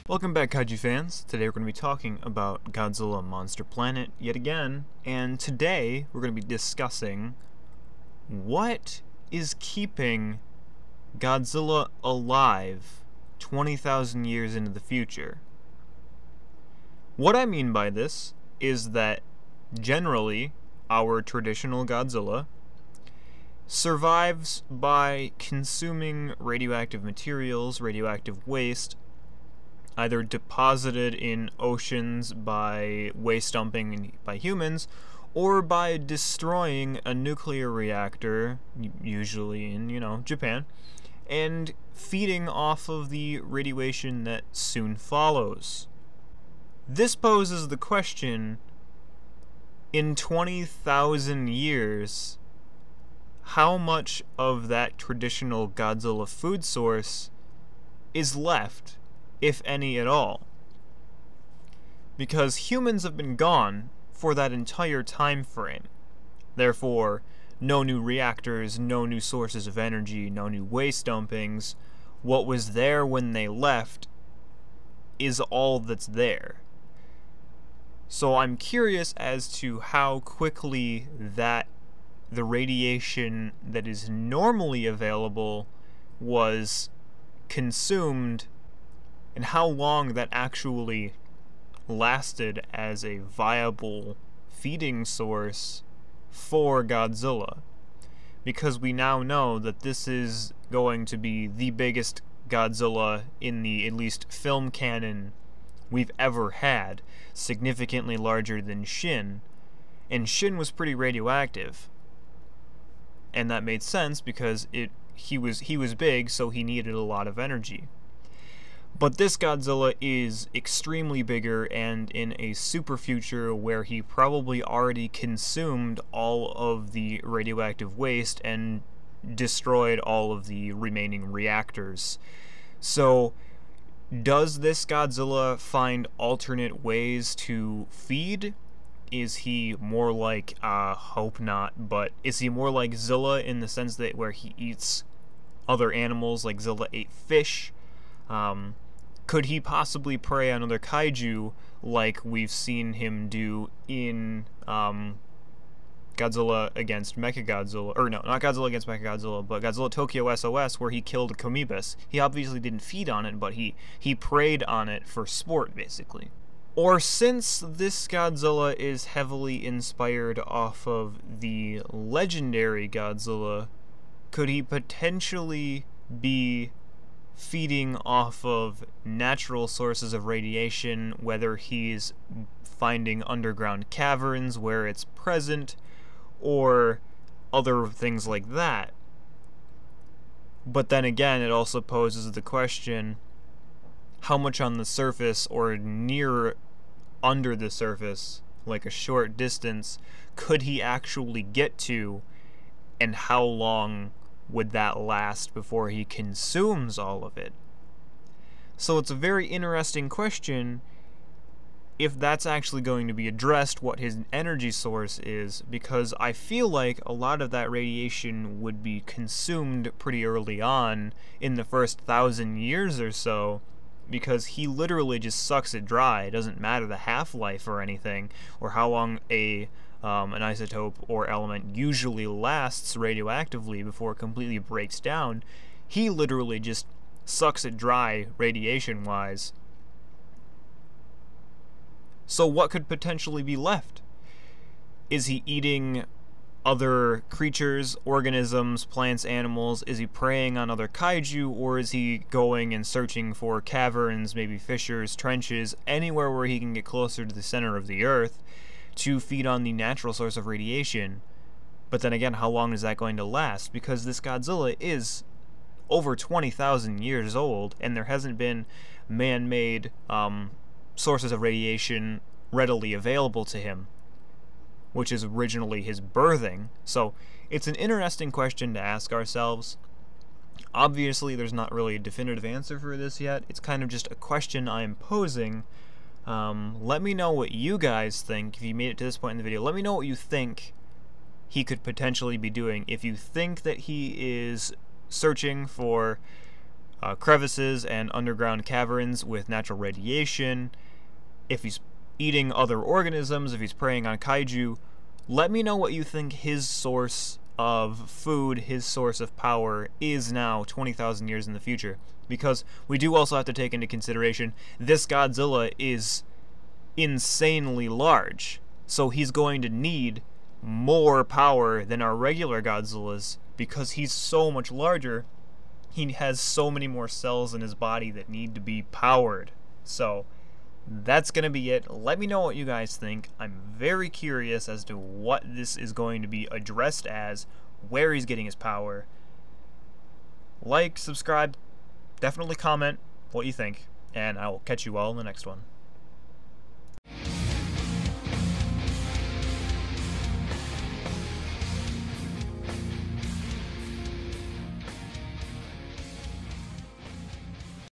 Welcome back, Kaiju fans. Today we're going to be talking about Godzilla Monster Planet yet again, and today we're going to be discussing what is keeping Godzilla alive 20,000 years into the future. What I mean by this is that generally our traditional Godzilla survives by consuming radioactive materials, radioactive waste, either deposited in oceans by waste dumping by humans, or by destroying a nuclear reactor, usually in, Japan, and feeding off of the radiation that soon follows. This poses the question, in 20,000 years, how much of that traditional Godzilla food source is left, if any at all? Because humans have been gone for that entire time frame. Therefore, no new reactors, no new sources of energy, no new waste dumpings. What was there when they left is all that's there. So I'm curious as to how quickly the radiation that is normally available was consumed, and how long that actually lasted as a viable feeding source for Godzilla. Because we now know that this is going to be the biggest Godzilla in the, at least, film canon we've ever had, significantly larger than Shin, and Shin was pretty radioactive. And that made sense because he was big, so he needed a lot of energy. But this Godzilla is extremely bigger and in a super future where he probably already consumed all of the radioactive waste and destroyed all of the remaining reactors. So, does this Godzilla find alternate ways to feed? Is he more like, hope not, but is he more like Zilla in the sense that where he eats other animals, like Zilla ate fish? Could he possibly prey on other kaiju like we've seen him do in Godzilla against Mechagodzilla? Or no, not Godzilla against Mechagodzilla, but Godzilla Tokyo SOS, where he killed Comebus. He obviously didn't feed on it, but he preyed on it for sport, basically. Or since this Godzilla is heavily inspired off of the legendary Godzilla, could he potentially be feeding off of natural sources of radiation, whether he's finding underground caverns where it's present, or other things like that? But then again, it also poses the question, how much on the surface or near under the surface, like a short distance, could he actually get to, and how long would that last before he consumes all of it? So it's a very interesting question if that's actually going to be addressed, what his energy source is, because I feel like a lot of that radiation would be consumed pretty early on in the first 1,000 years or so, because he literally just sucks it dry. It doesn't matter the half-life or anything, or how long an isotope or element usually lasts radioactively before it completely breaks down. He literally just sucks it dry radiation-wise. So what could potentially be left? Is he eating other creatures, organisms, plants, animals? Is he preying on other kaiju, or is he going and searching for caverns, maybe fissures, trenches, anywhere where he can get closer to the center of the Earth to feed on the natural source of radiation? But then again, how long is that going to last? Because this Godzilla is over 20,000 years old, and there hasn't been man-made sources of radiation readily available to him, which is originally his birthing. So it's an interesting question to ask ourselves. Obviously, there's not really a definitive answer for this yet. It's kind of just a question I'm posing. Let me know what you guys think. If you made it to this point in the video, let me know what you think he could potentially be doing. If you think that he is searching for crevices and underground caverns with natural radiation, if he's eating other organisms, if he's preying on kaiju. Let me know what you think his source of food, his source of power is now 20,000 years in the future. Because we do also have to take into consideration this Godzilla is insanely large. So he's going to need more power than our regular Godzillas because he's so much larger. He has so many more cells in his body that need to be powered. So that's going to be it. Let me know what you guys think. I'm very curious as to what this is going to be addressed as, where he's getting his power. Like, subscribe, definitely comment what you think, and I will catch you all in the next one.